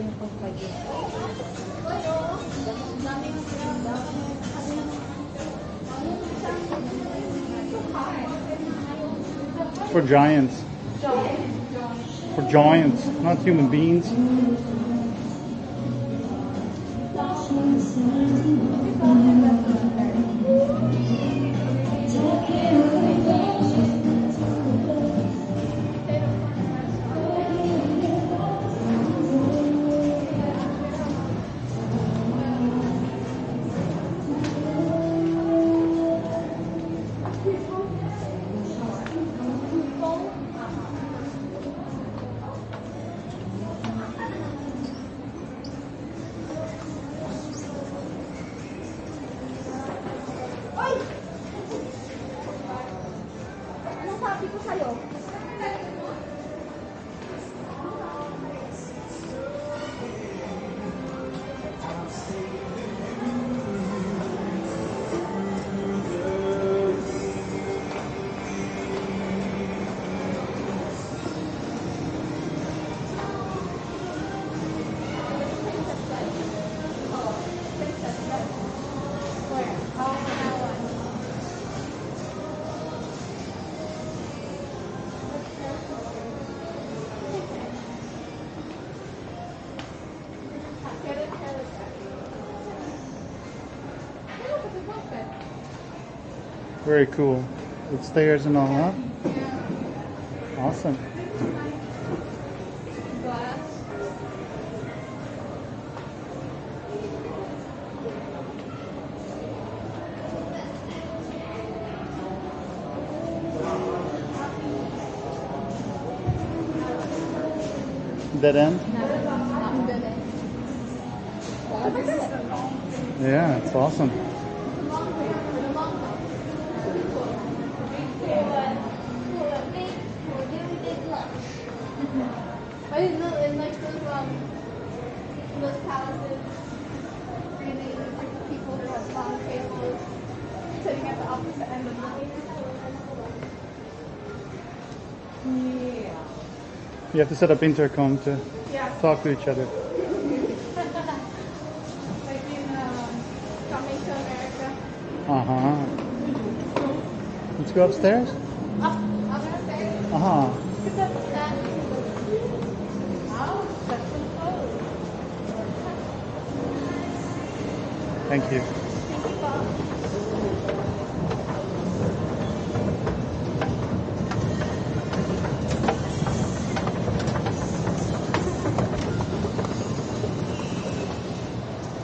yung pagpagin. For giants. For giants, not human beings. Anong sabi ko sa'yo? Very cool. With stairs and all, huh? Awesome. Dead end? Yeah, it's awesome. I didn't know in like those palaces, really like people who have long tables sitting at the opposite end of the Yeah. You have to set up intercom to Yeah. talk to each other. Like in Coming to America. Uh-huh. Let's go upstairs? Up upstairs. Uh-huh. Look at that. Wow, that's so cool. Thank you. Thank you, Bob.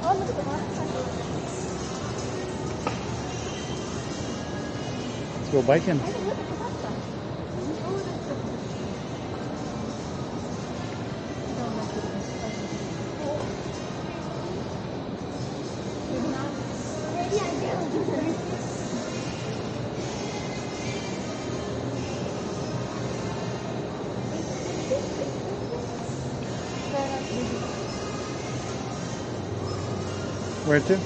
Oh, look at the motorcycle. Let's go biking. I didn't look at the motorcycle. Maybe I do. Where to?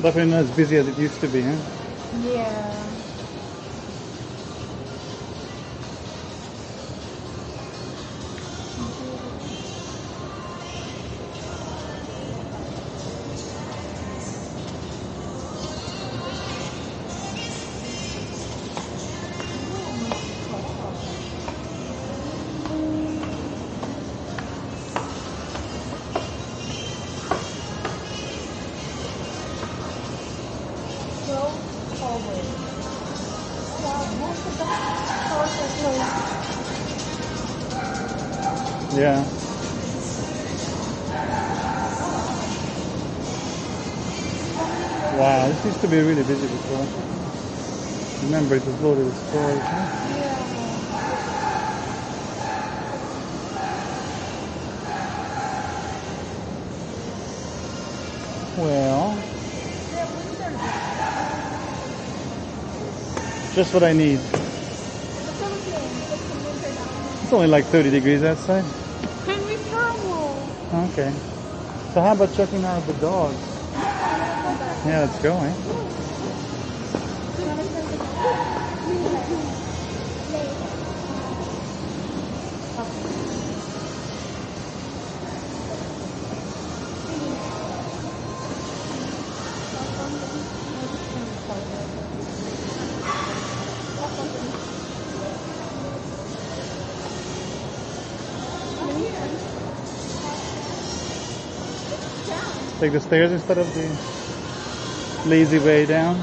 Definitely not as busy as it used to be, huh? Yeah. Go forward. Wow, most of the stores are closed. Yeah. Wow, this used to be really busy before. Remember, it was loaded with stores. Huh? Well, Just what I need. The Philippines, it's the winter now. It's only like 30 degrees outside. Can we travel? Okay. So how about checking out the dogs? Yeah, let's go, eh? Take the stairs instead of the lazy way down.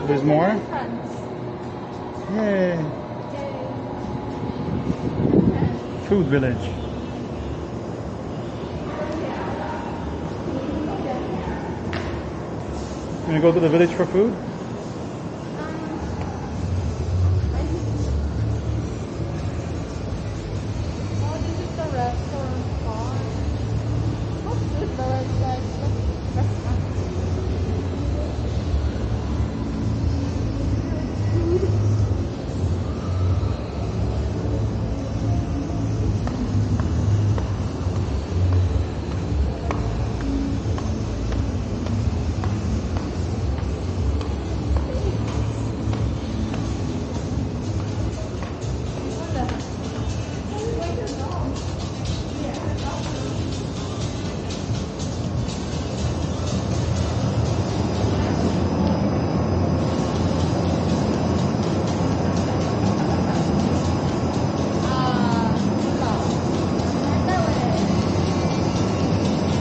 There's more? Yay! Food village. You gonna go to the village for food?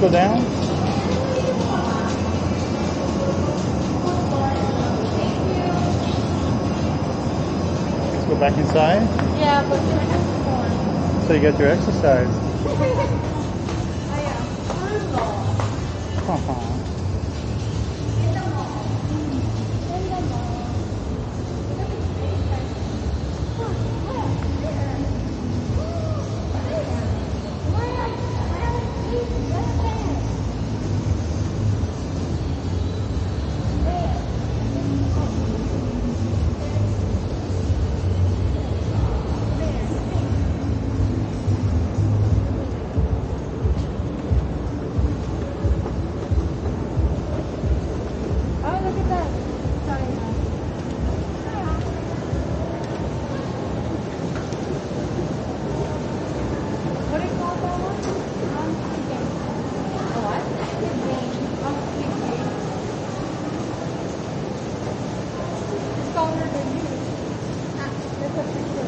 Go down. Let's go back inside. Yeah, but can I have some more? So you get your exercise. Oh yeah. Uh-huh. Oh, look at that. Sorry. What do you call that one? Chicken. A what? Chicken. It's taller than you. That's a picture.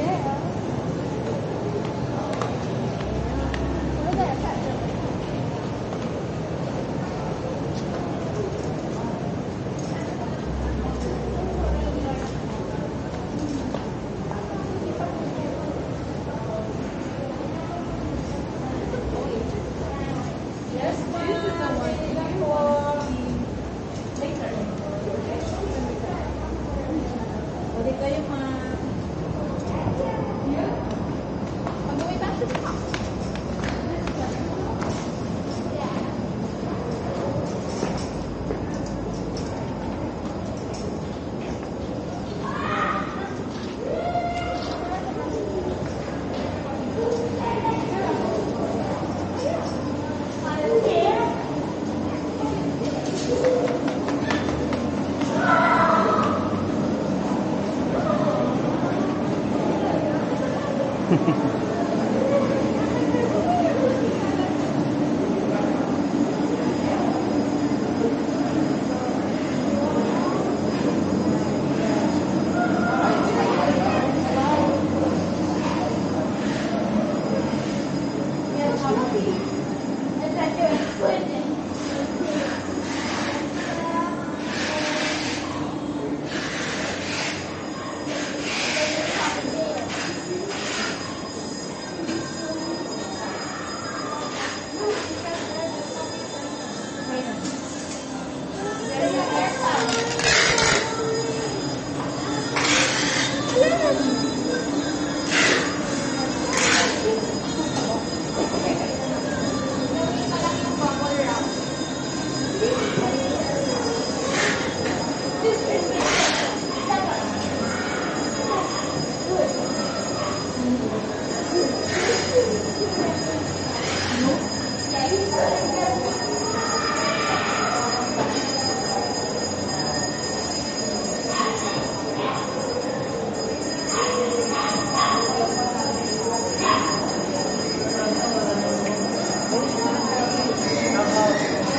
Yeah. Look at that. Yes, this is the one. Later. Ulit kayo on the way back to the house.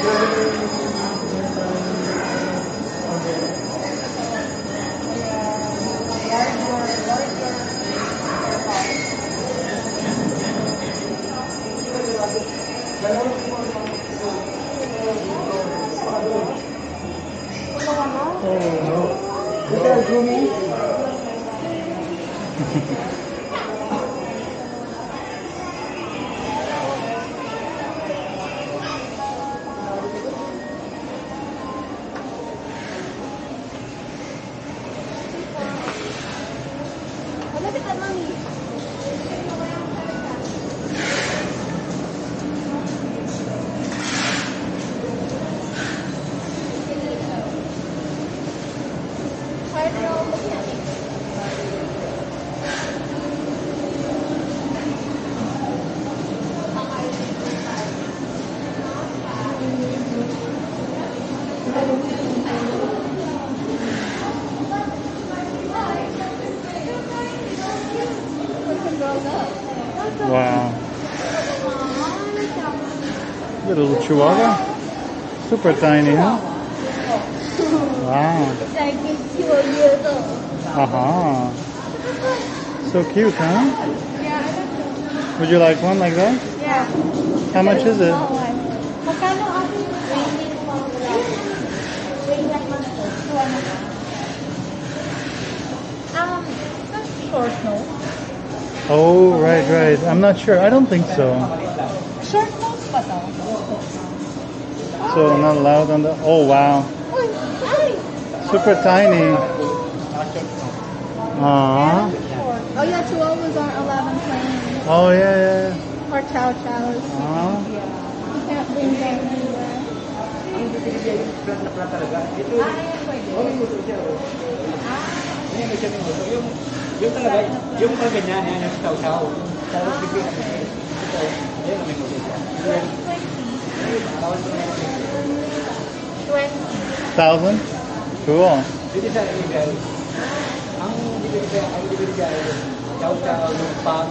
Oh, look at that mummy. Why are they all looking at me? Look at grown up. Wow. The little chihuahua. Super tiny, huh? Wow. It's like it's 2 years old. Uh-huh. So cute, huh? Yeah, I think so. Would you like one like that? Yeah. How much is it? Small one. Magkano ang that's short nose. Oh, right, right. I'm not sure. I don't think so. Short nose pa to? So not allowed on the... Oh, wow. Uy, ay! Super tiny. Aww. Oh yeah, chihuahuas aren't allowed in planes. Oh, yeah, yeah. Or chow chows. Aww. You can't bring them anywhere. Yung talaga, yung pag ganyan, yan yung saw-saw. Tapos bigyan kami. Ito, yan ang may kulit. 1,000? Cool. Dito sa illegal, ang bibigay, saw-saw, lumpag,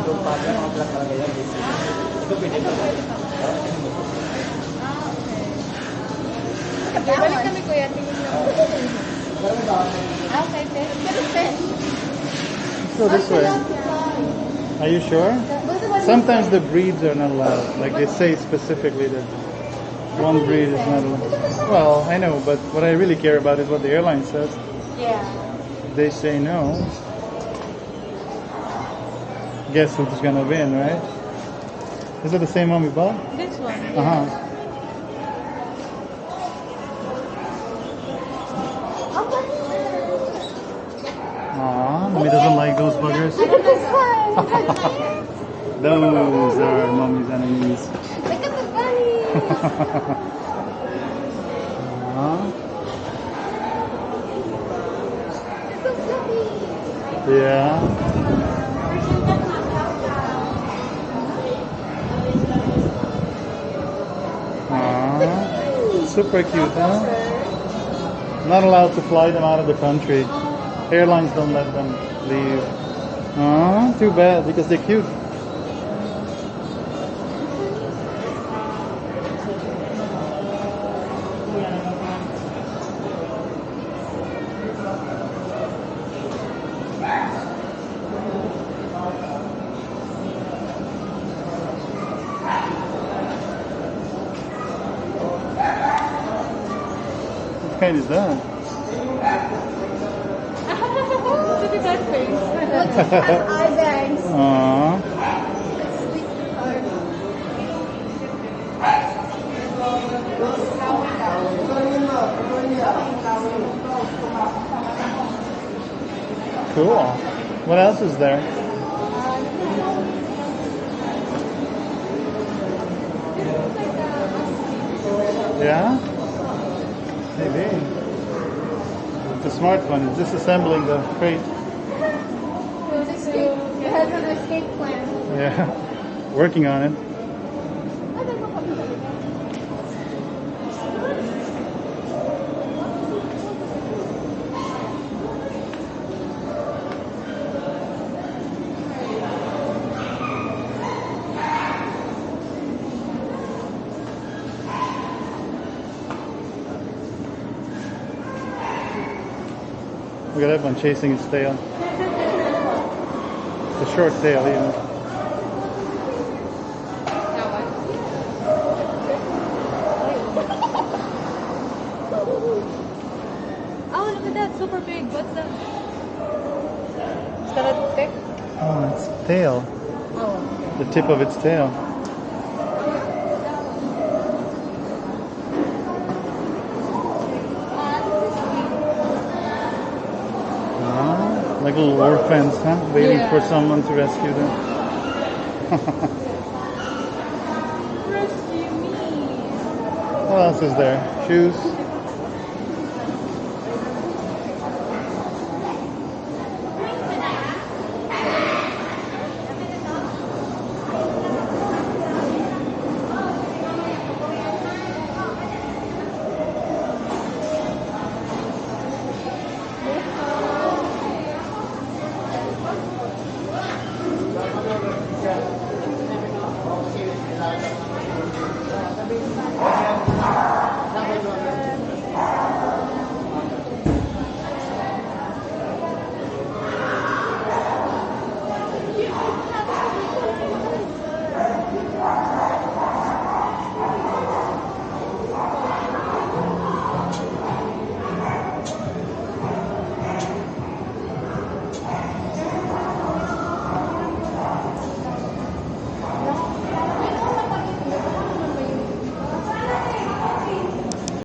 lumpag, yung mga plat talaga yan. Ito pwede ko. Balik kami kuya, tingin lang. Okay, fish. Get a fish. Let's go this way. Are you sure? What's the one? Sometimes the breeds are not allowed. Like they say specifically that one breed is not allowed. Well, I know, but what I really care about is what the airline says. Yeah. They say no. Guess who's gonna win, right? Is it the same one we bought? This one. Uh-huh. Aw, mommy doesn't like those buggers. Look at this one. Those are mommy's enemies. Look at the bunny. Aw, It's so fluffy. yeah. Aw, super cute, huh? Not allowed to fly them out of the country. Airlines don't let them leave. Aw, too bad because they're cute. What kind is that? Look at that face. Look at eye bags. Aww. Cool. What else is there? Yeah? Maybe. It's a smart one. It's disassembling the crate. It has an escape plan. Yeah. Working on it. Look at that one chasing its tail. The short tail, even. That one. Oh, look at that, super big. What's that? Is that a tick? Oh, its tail. Oh. The tip of its tail. Ah, like little orphans, huh? Waiting Yeah. for someone to rescue them. Rescue me. What else is there? Shoes.